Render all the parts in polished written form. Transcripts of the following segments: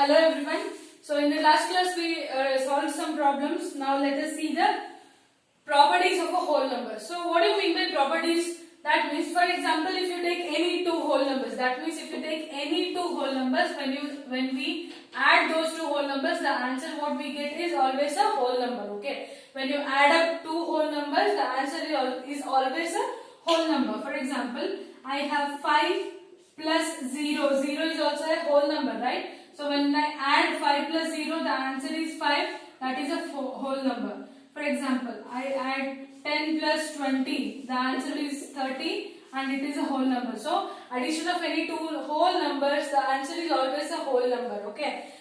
Hello everyone. So in the last class we solved some problems. Now let us see the properties of a whole number. So what do you mean by properties? That means, for example, if you take any two whole numbers, that means if you take any two whole numbers, when we add those two whole numbers, the answer what we get is always a whole number. Okay. When you add up two whole numbers, the answer is always a whole number. For example, I have 5 plus 0. 0 is also a whole number, right? So when I add 5 plus 0, the answer is 5. That is a whole number. For example, I add 10 plus 20. The answer is 30 and it is a whole number. So addition of any two whole numbers, the answer is always a whole number. Okay.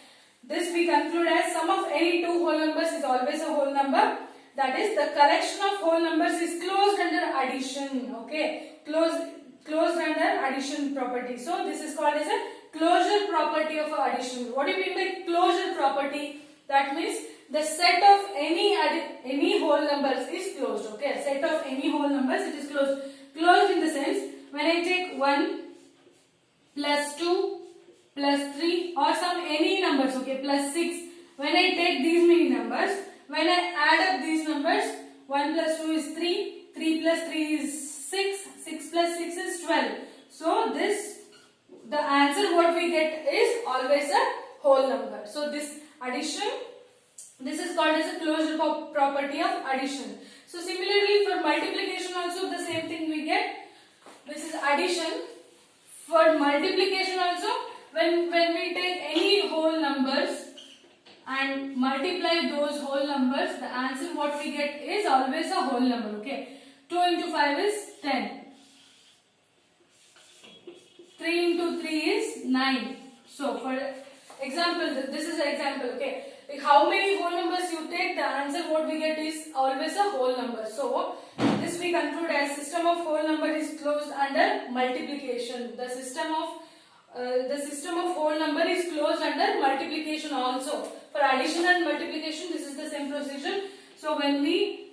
This we conclude as sum of any two whole numbers is always a whole number. That is, the collection of whole numbers is closed under addition. Okay. Closed under addition property. So this is called as a closure property of addition. What do you mean by closure property? That means the set of any whole numbers is closed. Okay, set of any whole numbers, it is closed. Closed in the sense, when I take 1 plus 2 plus 3 or some any numbers, okay, plus 6. When I take these many numbers, when I add up these numbers, 1 plus 2 is 3, 3 plus 3 is 6, 6 plus 6 is 12. So the answer what we get is always a whole number. So this addition, this is called as a closure property of addition. So similarly for multiplication also the same thing we get. This is addition. For multiplication also, when we take any whole numbers and multiply those whole numbers, the answer what we get is always a whole number. Okay. 2 into 5 is 10. 3 into 3 is 9. So for example, this is an example. Okay. Like how many whole numbers you take, the answer what we get is always a whole number. So this we conclude as system of whole number is closed under multiplication. The system of whole number is closed under multiplication also. For addition and multiplication, this is the same procedure. So when we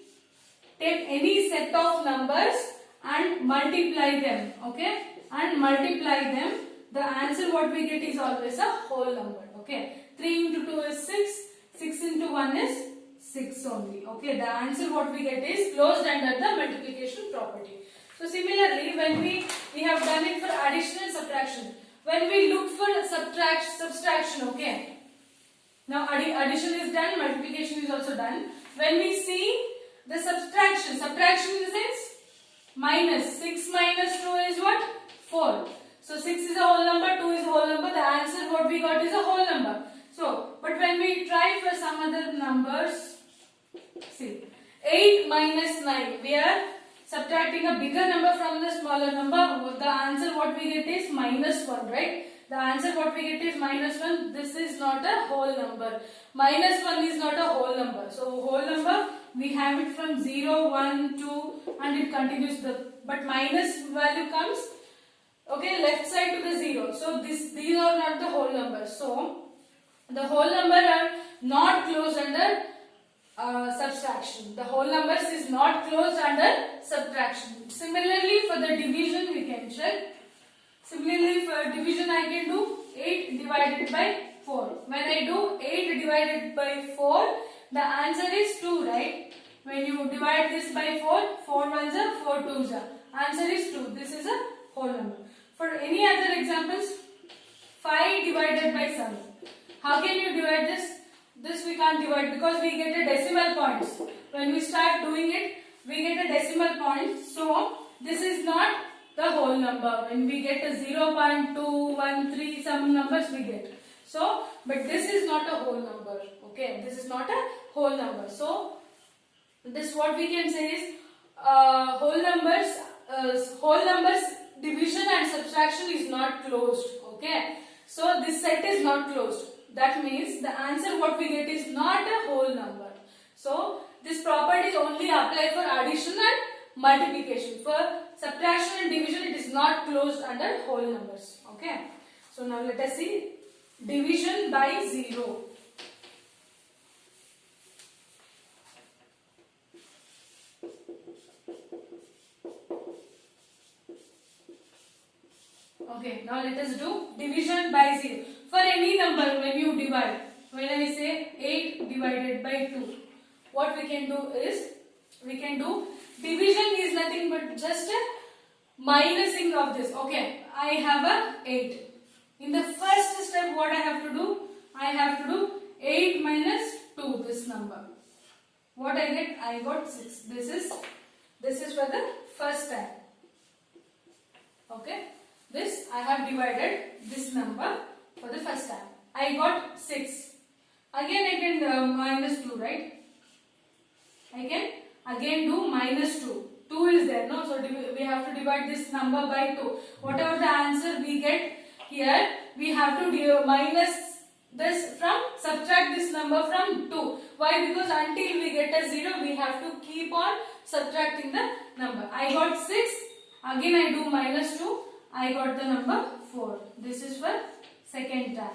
take any set of numbers and multiply them, okay, and multiply them, the answer what we get is always a whole number. Okay, 3 into 2 is 6, 6 into 1 is 6 only. Okay, the answer what we get is closed under the multiplication property. So similarly, when we have done it for addition and subtraction. When we look for subtraction, okay. Now addition is done, multiplication is also done. When we see the subtraction in the sense minus 6 minus 2 is what? 4. So 6 is a whole number, 2 is a whole number. The answer what we got is a whole number. So, but when we try for some other numbers, see, 8 minus 9, we are subtracting a bigger number from the smaller number. The answer what we get is minus 1, right? The answer what we get is minus 1. This is not a whole number. Minus 1 is not a whole number. So, whole number, we have it from 0, 1, 2 and it continues. But minus value comes, okay, left side to the 0. So, these are not the whole numbers. So, the whole number are not closed under subtraction. The whole numbers is not closed under subtraction. Similarly, for the division we can check. Similarly, for division I can do 8 divided by 4. When I do 8 divided by 4, the answer is 2, right? When you divide this by 4, 4 ones are 4 twos are. Answer is 2. This is a whole number. For any other examples, 5 divided by 7. How can you divide this? This we can't divide because we get a decimal points. When we start doing it, we get a decimal point. So, this is not the whole number. When we get a 0.213, some numbers we get. So, but this is not a whole number. Okay, this is not a whole number. So, this what we can say is whole numbers division and subtraction is not closed. Okay, so this set is not closed. That means the answer what we get is not a whole number. So this property is only applied for addition and multiplication. For subtraction and division, it is not closed under whole numbers. Okay. So now let us see division by 0. Okay, now let us do division by 0. for any number when you divide, when I say 8 divided by 2, what we can do is, we can do division is nothing but just a minusing of this. Okay, I have a 8. In the first step, what I have to do? I have to do 8 minus 2, this number. What I get? I got 6. This is for the first time. Okay, this I have divided this number for the first time. I got 6. Again I can minus 2, right? I can again do minus 2. 2 is there, no? So we have to divide this number by 2. Whatever the answer we get here, we have to minus this from, subtract this number from 2. Why? Because until we get a 0, we have to keep on subtracting the number. I got 6. Again I do minus 2. I got the number 4. This is for second time.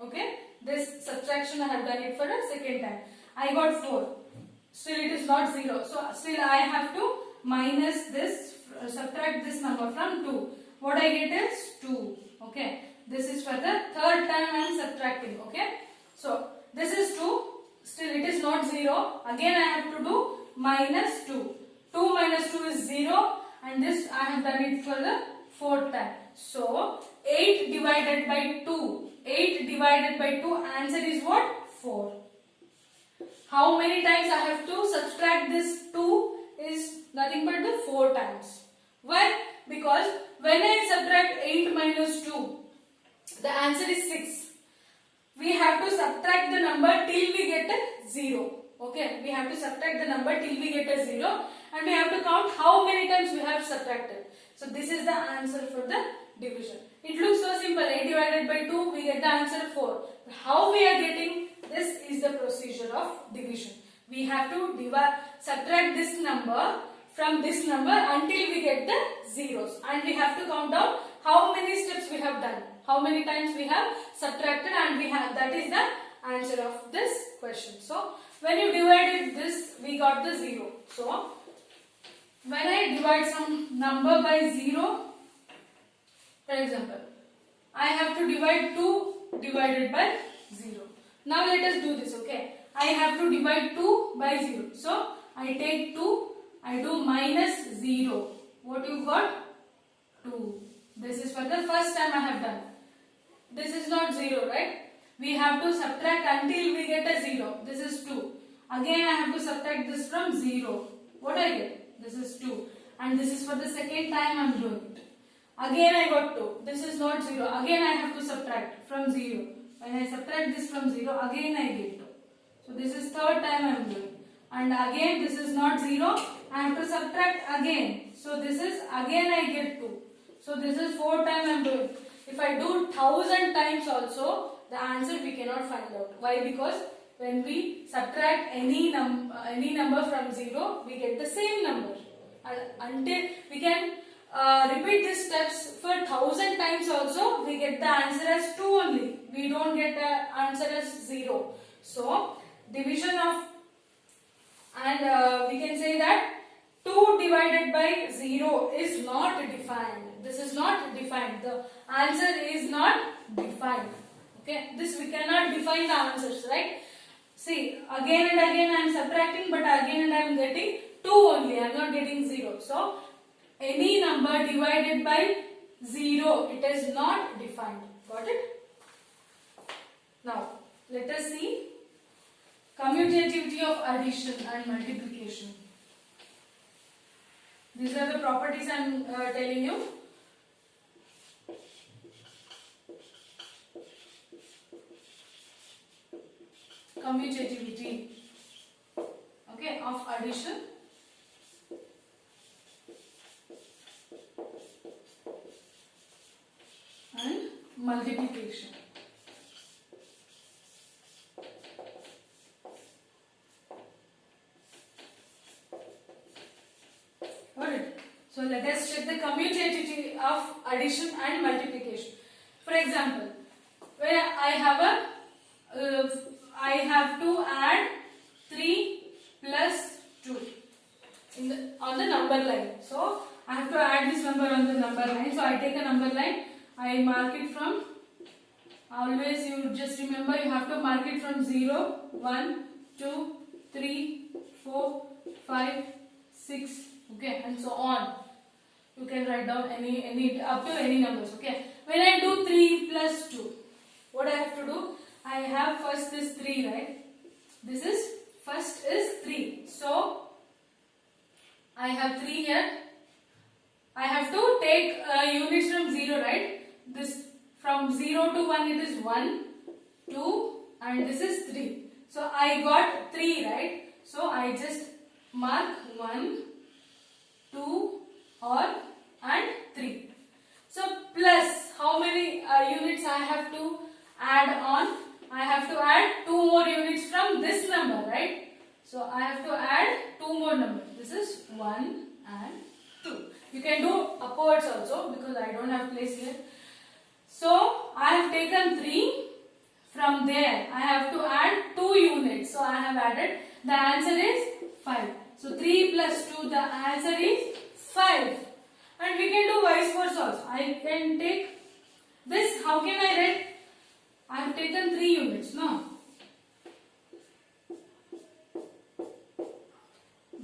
Okay. This subtraction I have done it for a second time. I got 4. Still it is not 0. So still I have to minus this, subtract this number from 2. What I get is 2. Okay. This is for the third time I am subtracting. Okay. So this is 2. Still it is not 0. Again I have to do minus 2. 2 minus 2 is 0. And this I have done it for the fourth time. So 8 divided by 2. 8 divided by 2, answer is what? 4. How many times I have to subtract this 2 is nothing but the 4 times. Why? Because when I subtract 8 minus 2, the answer is 6. We have to subtract the number till we get a 0. Okay, we have to subtract the number till we get a 0, and we have to count how many times we have subtracted. So this is the answer for the division. It looks so simple. 8 divided by 2, we get the answer 4. How we are getting this is the procedure of division. We have to subtract this number from this number until we get the zeros, and we have to count out how many steps we have done, how many times we have subtracted, and we have, that is the answer of this question. So when you divided this, we got the 0. So when I divide some number by 0, for example, I have to divide 2 divided by 0. Now let us do this. Okay, I have to divide 2 by 0. So I take 2, I do minus 0. What you got? 2. This is for the first time I have done. This is not 0, right? We have to subtract until we get a 0. This is 2. Again I have to subtract this from 0. What I get? This is 2. And this is for the second time I am doing it. Again I got 2. This is not 0. Again I have to subtract from 0. When I subtract this from 0, again I get 2. So this is third time I am doing. And again this is not 0. I have to subtract again. So this is again I get 2. So this is fourth time I am doing. If I do 1000 times also, the answer we cannot find out. Why? Because when we subtract any number from 0, we get the same number. Until we can repeat these steps for 1000 times also, we get the answer as 2 only. We don't get the answer as 0. So division of, and we can say that 2 divided by 0 is not defined. This is not defined. The answer is not defined. Okay, this we cannot define the answers, right? See, again and again I am subtracting, but again and I am getting 2 only. I am not getting 0. So any number divided by 0, it is not defined. Got it? Now let us see commutativity of addition and multiplication. These are the properties I am telling you. Commutativity, okay, of addition and multiplication. Alright, so let us check the commutativity of addition and multiplication. For example, where I have to add 3 plus 2 on the number line. So I have to add this number on the number line. So I take a number line, I mark it from always you just remember you have to mark it from 0, 1, 2, 3, 4, 5, 6, okay, and so on. You can write down any up to any numbers, okay. When I do 3 plus 2, what I have to do? I have first this 3, right? This is first is 3. So I have 3 here. I have to take units from 0, right? This from 0 to 1 it is 1, 2 and this is 3. So I got 3, right? So I just mark 1, 2 and 3. So plus how many units I have to add on? I have to add 2 more units from this number, right? So I have to add 2 more numbers. This is 1 and 2. You can do upwards also because I don't have place here. So I have taken 3. From there I have to add 2 units. So I have added. The answer is 5. So 3 plus 2, the answer is 5. And we can do vice versa also. I can take this. How can I write? I have taken 3 units. No.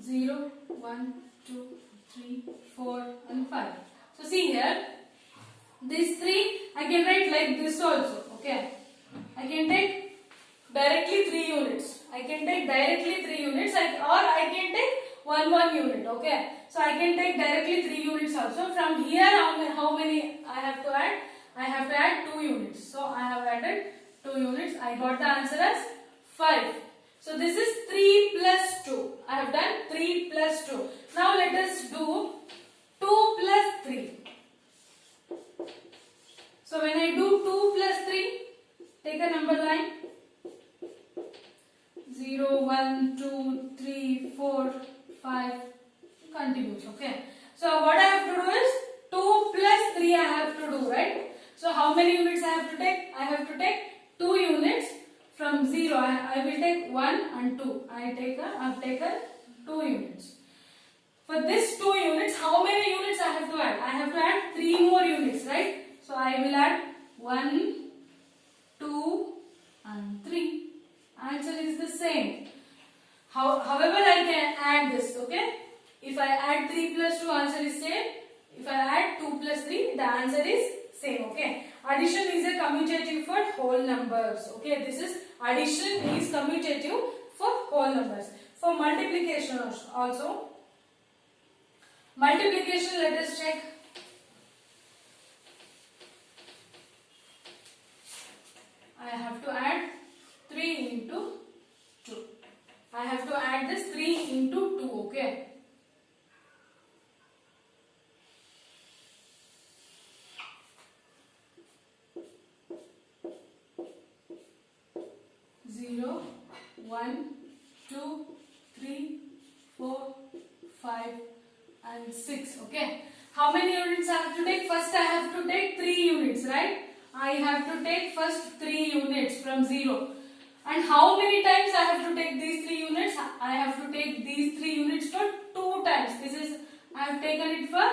0, 1, 2, 3, 4 and 5. So see here. These 3 I can write like this also. Okay. I can take directly 3 units. I can take directly 3 units or I can take 1 unit. Okay. So I can take directly 3 units also. From here how many I have to add? I have to add 2 units. So I have added 2 units. I got the answer as 5. So this is 3 plus 2. I have done 3 plus 2. Now let us do 2 plus 3. So when I do 2 plus 3, take a number line. 0, 1, 2, 3, 4, 5. Continues. Okay. So what I have to do is 2 plus 3 I have to do, right? So how many units I have to take? I have to take 2 units from 0. I will take 1 and 2. I have taken 2 units. For this 2 units, how many units I have to add? I have to add 3 more units, right? So I will add 1, 2 and 3. Answer is the same. However, I can add this, okay? If I add 3 plus 2, answer is same. If I add 2 plus 3, the answer is same, okay? Addition is a commutative for whole numbers, okay? This is addition is commutative for whole numbers. For multiplication also. Multiplication, let us check. I have to add 3 into 2. I have to add this 3 into 2, okay? Zero, 1, 2, 3, 4, 5 and 6, okay? How many units I have to take? First I have to take 3 units, right? I have to take first 3 units from 0. And how many times I have to take these 3 units? I have to take these 3 units for 2 times. This is, I have taken it for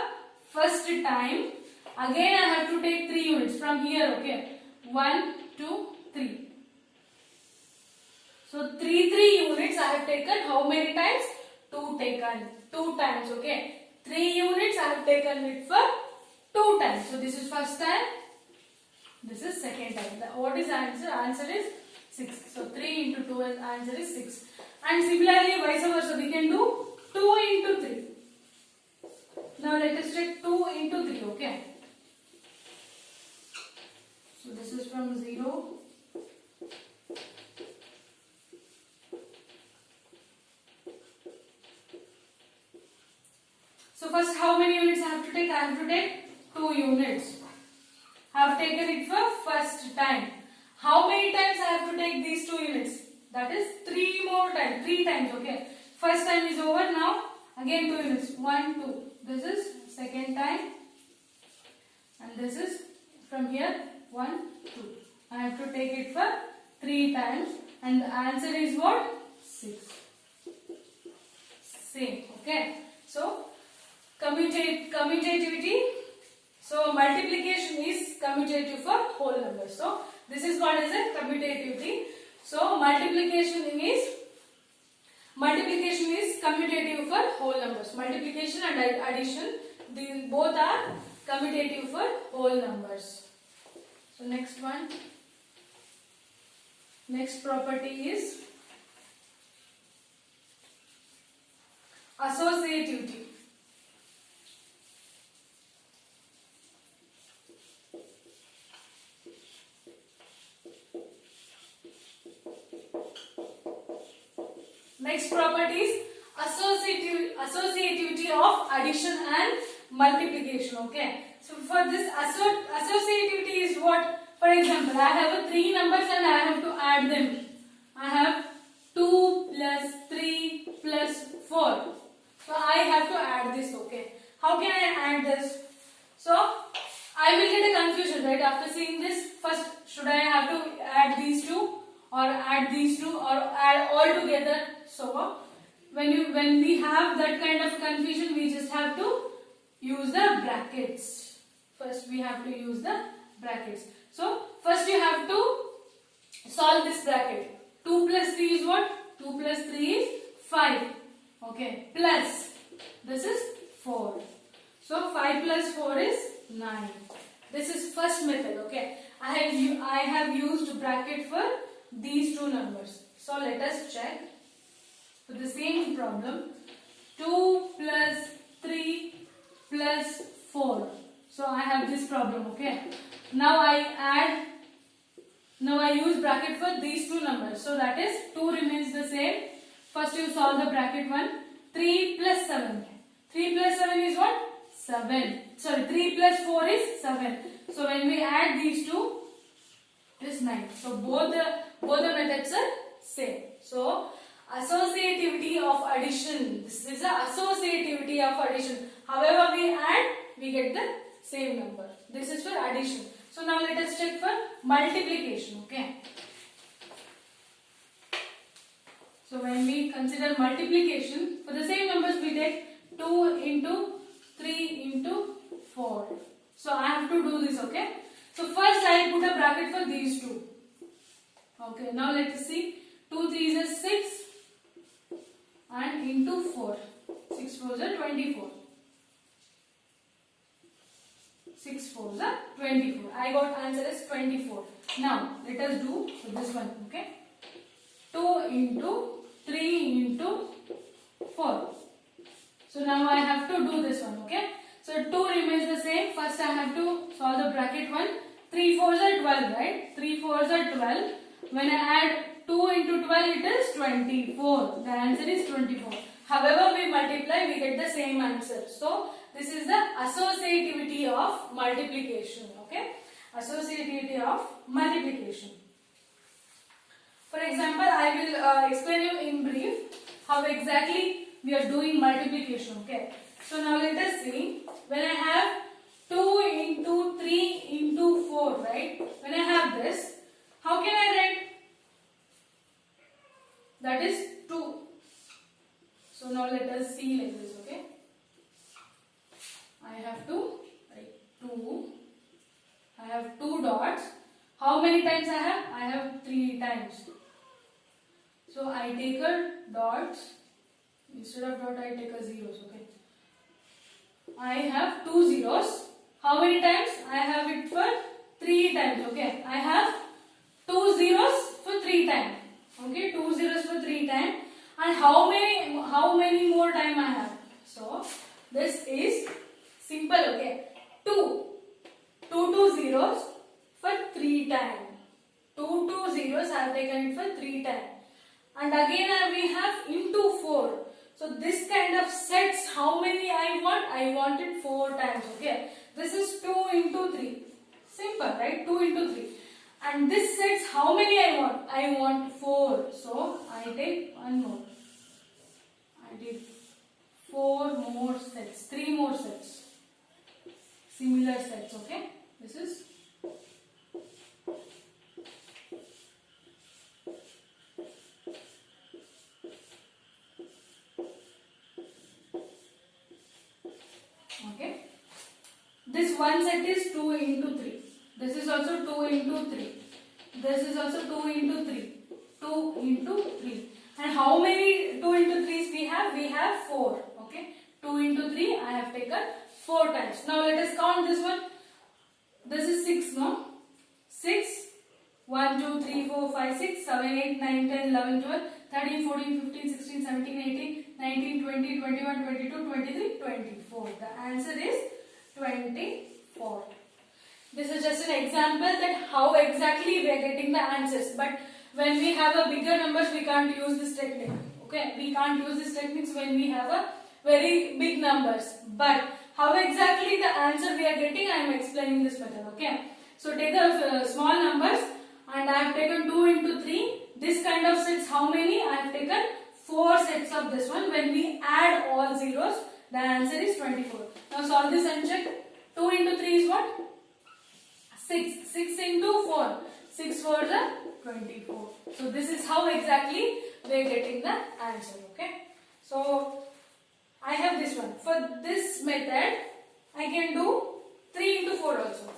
first time. Again I have to take 3 units from here, okay? 1, 2, 3. So 3 units I have taken. How many times? 2 taken. 2 times, okay? 3 units I have taken it for 2 times. So this is first time. This is second time. What is answer? Answer is 6. So 3 into 2 is answer is 6. And similarly vice versa we can do 2 into 3. Now let us take 2 into 3, okay? So this is from 0. So first how many units I have to take? I have to take 2 units. I have taken it for first time. How many times I have to take these 2 units? That is 3 more times. 3 times, okay. First time is over now. Again 2 units. 1, 2. This is second time. And this is from here 1, 2. I have to take it for 3 times. And the answer is what? 6. Same, okay. So commutativity. So multiplication is commutative for whole numbers. So This is called as a commutativity. So multiplication is commutative for whole numbers. Multiplication and addition, these both are commutative for whole numbers. So next property is associativity. Next property is associativity of addition and multiplication. Okay. So for this associativity is what? For example, I have three numbers and I have to add them. I have 2 plus 3 plus 4. So I have to add this. Okay. How can I add this? So I will get a confusion, right? After seeing this, first should I have to add these two or add these two or add all together? So when we have that kind of confusion, we just have to use the brackets. First we have to use the brackets. So first you have to solve this bracket. 2 plus 3 is what? 2 plus 3 is 5. Okay. Plus this is 4. So 5 plus 4 is 9. This is first method. Okay. I have used bracket for these two numbers. So let us check. For the same problem, 2 plus 3 plus 4. So I have this problem. Okay. Now I use bracket for these two numbers. So that is 2 remains the same. First you solve the bracket one. 3 plus 7. 3 plus 7 is what? 7. Sorry, 3 plus 4 is 7. So when we add these two, it is 9. So both the methods are same. So associativity of addition. This is the associativity of addition. However we add, we get the same number. This is for addition. So now let us check for multiplication. Okay. So when we consider multiplication, for the same numbers we take 2 into 3 into 4. So I have to do this. Okay. So first I put a bracket for these two. Okay. Now let us see. 2 3 is 6 and into 4. 6 4 is 24. 6 4 is 24. I got answer as 24. Now let us do this one. Okay. 2 into 3 into 4. So now I have to do this one. Okay. So 2 remains the same. First I have to solve the bracket one. 3 4 is 12, right? 3 4 is 12. When I add 2 into 12, it is 24. The answer is 24. However we multiply, we get the same answer. So this is the associativity of multiplication. Okay. Associativity of multiplication. For example, I will explain you in brief how exactly we are doing multiplication. Okay. So now let us see. When I have 2 into 3 into 4, right? When I have this, how can I write? That is 2. So now let us see like this. Okay. I have to write 2. I have 2 dots. How many times I have? I have 3 times. So I take a dot. Instead of dot, I take a zeros. Okay. I have 2 zeros. How many times? I have it for 3 times. Okay. I have 2 zeros for 3 times. Okay. 2 zeros for 3 times. And how many more time I have? So this is simple. Okay. 2 zeros for 3 times. 2 zeros I have taken it for 3 times. And again we have into 4. So this kind of sets how many I want? I want it 4 times. Okay. This is 2 into 3. Simple, right? 2 into 3. And this sets how many I want? I want 4. So I take one more. I did 4 more sets. 3 more sets. Similar sets. Okay. This is this one set is 2 into 3. This is also 2 into 3. This is also 2 into 3. 2 into 3. And how many 2 into 3s we have? We have 4. Okay. 2 into 3 I have taken 4 times. Now let us count this one. This is 6, no? 6. 1, 2, 3, 4, 5, 6, 7, 8, 9, 10, 11, 12, 13, 14, 15, 16, 17, 18, 19, 20, 21, 22, 23, 24. The answer is 24. This is just an example that how exactly we are getting the answers. But when we have a bigger numbers, we can't use this technique. Okay, we can't use this techniques when we have a very big numbers. But how exactly the answer we are getting, I am explaining this method. Okay, so take the small numbers, and I have taken 2 into 3. This kind of sets how many? I have taken 4 sets of this one. When we add all zeros, the answer is 24. Now solve this and check. 2 into 3 is what? 6. 6 into 4. 6 4 is 24. So this is how exactly we are getting the answer. Okay. So I have this one. For this method, I can do 3 into 4 also.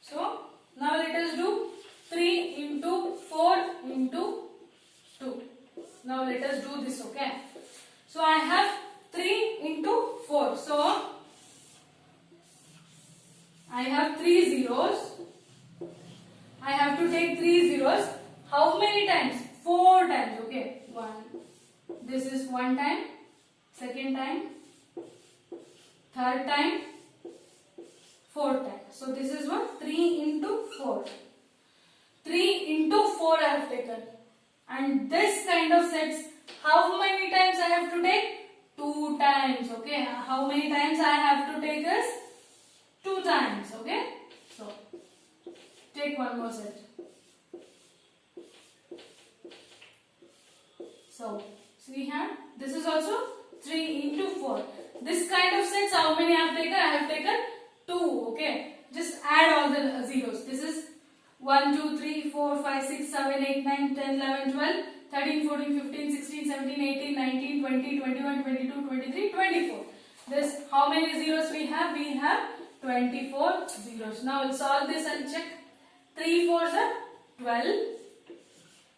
So now let us do 3 into 4 into 2. Now let us do this. Okay. So I have 3 into 4. So I have 3 zeros. I have to take 3 zeros. How many times? 4 times. Okay. 1. This is 1 time. Second time. Third time. Fourth time. So this is what? 3 into 4. 3 into 4 I have taken. And this kind of sets, how many times I have to take? 2 times. Okay. How many times I have to take this? 2 times. Okay. So take one more set. So we have, this is also 3 into 4. This kind of sets, how many I have taken? I have taken 2. Okay. Just add all the zeros. This is 1, 2, 3, 4, 5, 6, 7, 8, 9, 10, 11, 12, 13, 14, 15, 16, 17, 18, 19, 20, 21, 22, 23, 24. This, how many zeros we have? We have 24 zeros. Now we'll solve this and check. 3 4s are 12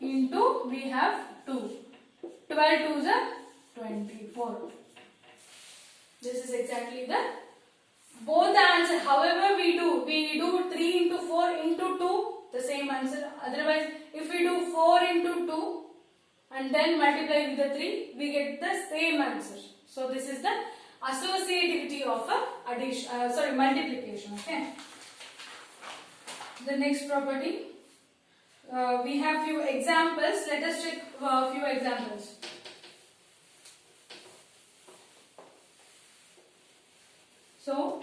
into we have 2. 12 2s are 24. This is exactly the both the answer. However we do 3 into 4 into 2, the same answer. Otherwise, if we do 4 into 2 and then multiply with the 3, we get the same answer. So this is the associativity of a multiplication. Okay. The next property, we have few examples. Let us check a few examples. So,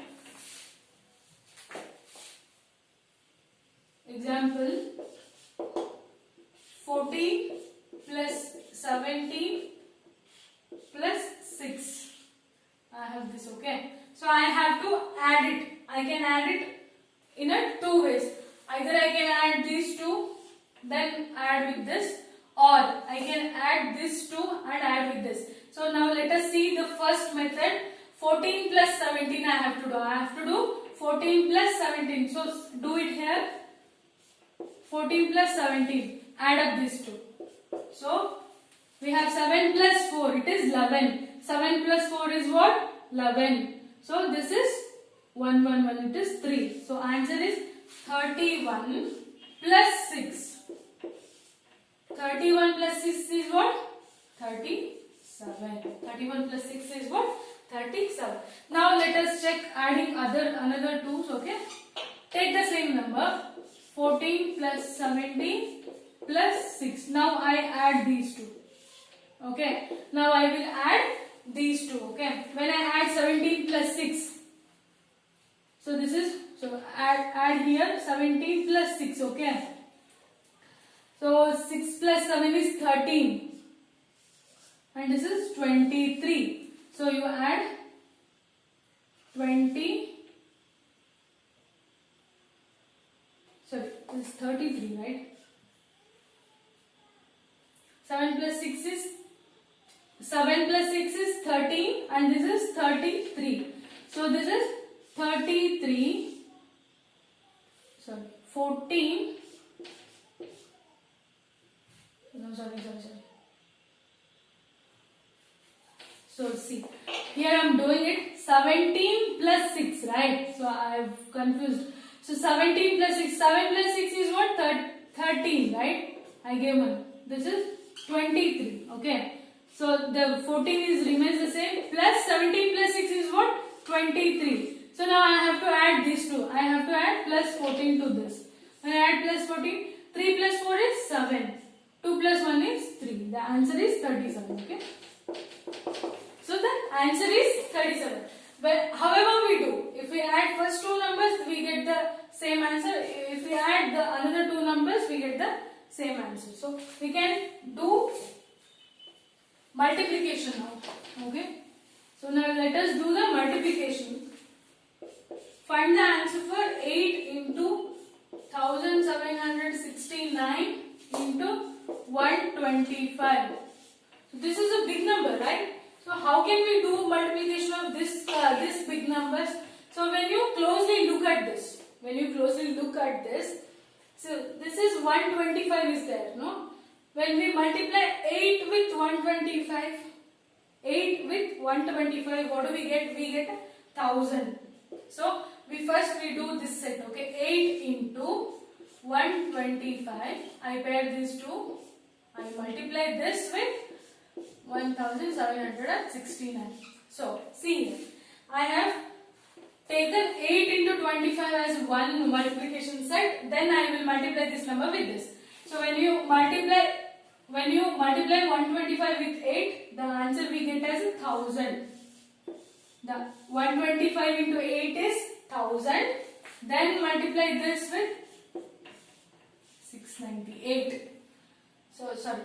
example 14 plus 17 plus 6. I have this. Okay. So I have to add it. I can add it in a 2 ways. Either I can add these two, then add with this, or I can add this two and add with this. So now let us see the first method. 14 plus 17 I have to do. I have to do 14 plus 17. So do it here. 14 plus 17. Add up these two. So we have 7 plus 4. It is 11. 7 plus 4 is what? 11. So this is 1 1 1. It is 3. So answer is 31 plus 6. 31 plus 6 is what? 37. 31 plus 6 is what? 37. Now let us check adding another 2's. Okay. Take the same number. 14 plus 17 plus 6. Now I add these two. Okay. Now I will add these two. Okay. When I add 17 plus 6. So this is, so add here 17 plus 6. Okay. So 6 plus 7 is 13. And this is 23. So you add 20. Sorry, this is 33, right? 7 plus 6 is 13 and this is 33. So this is 33 sorry, 14, no, sorry. So see, here I am doing it 17 plus 6, right? So I have confused. So 17 plus 6, 7 plus 6 is what? 13, right? I gave one. This is 23, okay? So the 14 is remains the same, plus 17 plus 6 is what? 23. So now I have to add these two. I have to add plus 14 to this. When I add plus 14, 3 plus 4 is 7. 2 plus 1 is 3. The answer is 37, okay? So the answer is 37. But however we do, if we add first two numbers, we get the same answer. If we add the another two numbers, we get the same answer. So we can do multiplication now. Okay. So now let us do the multiplication. Find the answer for 8 into 1769 into 125. So this is a big number, right? So how can we do multiplication of this big numbers? So when you closely look at this, so this is 125 is there, no? When we multiply 8 with 125, what do we get? We get 1000. So we do this set, okay? 8 into 125. I pair these two. I multiply this with 1769. So see here, I have taken 8 into 25 as one multiplication set. Then I will multiply this number with this. So when you multiply 125 with 8, the answer we get as 1000. The 125 into 8 is 1000. Then multiply this with 698. So sorry,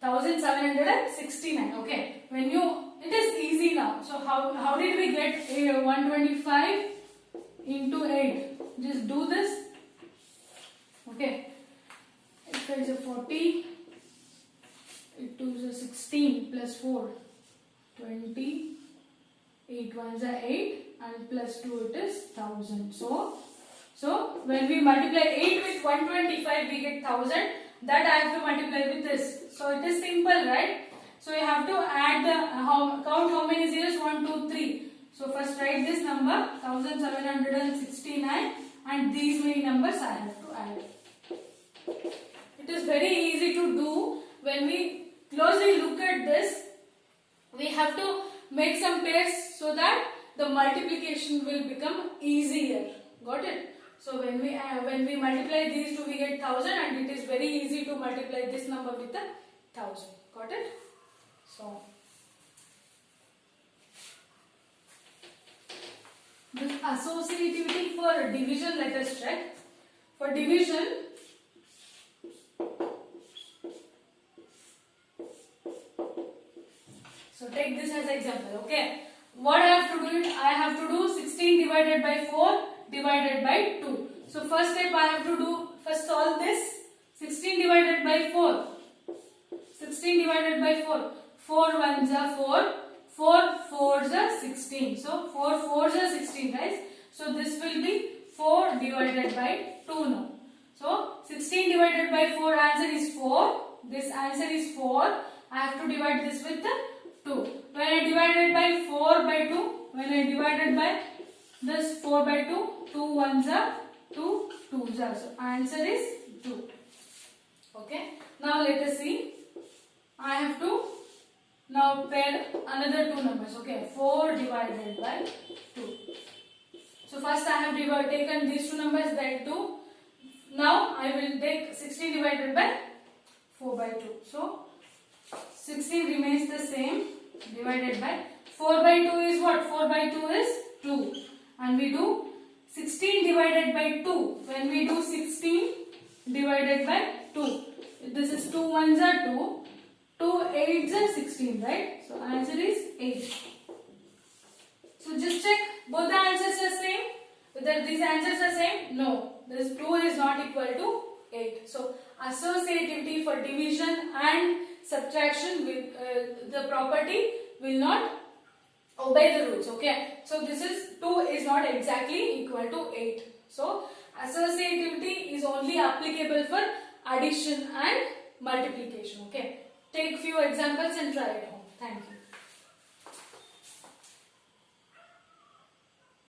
1769. Okay. It is easy now. So how did we get 125 into 8? Just do this. Okay. It is a 40. It is a 16 plus 4. 20. 8 ones are 8 and plus 2 it is 1000. So when we multiply 8 with 125 we get 1000. That I have to multiply with this. So it is simple, right? So you have to add count how many zeros? 1, 2, 3. So first write this number 1769 and these many numbers I have to add. It is very easy to do. When we closely look at this, we have to make some pairs so that the multiplication will become easier. Got it? So when we multiply these two, we get 1000, and it is very easy to multiply this number with the 1000. Got it? So this associativity for division, let us check. For division, so take this as example. Okay, what I have to do? I have to do 16 divided by 4 divided by 2. So first step I have to do, first solve this. 16 divided by 4. 16 divided by 4. 4 ones are 4. 4 fours are 16. So 4 fours are 16, guys. So this will be 4 divided by 2 now. So 16 divided by 4, answer is 4. This answer is 4. I have to divide this with the 2. When I divided by 4 by 2, when I divided by this 4 by 2, 2 ones are 2 twos are. So answer is 2. Okay. Now let us see. I have to now pair another two numbers. Okay. 4 divided by 2. So first I have taken these two numbers, then 2. Now I will take 16 divided by 4 by 2. So 16 remains the same, divided by 4 by 2 is what? 4 by 2 is 2. And we do 16 divided by 2. When we do 16 divided by 2, this is 2 ones are 2. 2 eights are 16, right? So answer is 8. So just check both the answers are same. Whether these answers are same? No. This 2 is not equal to 8. So associativity for division and subtraction with the property will not obey the rules. Okay. So this is 2 is not exactly equal to 8. So Associativity is only applicable for addition and multiplication. Okay. Take few examples and try at home. Thank you.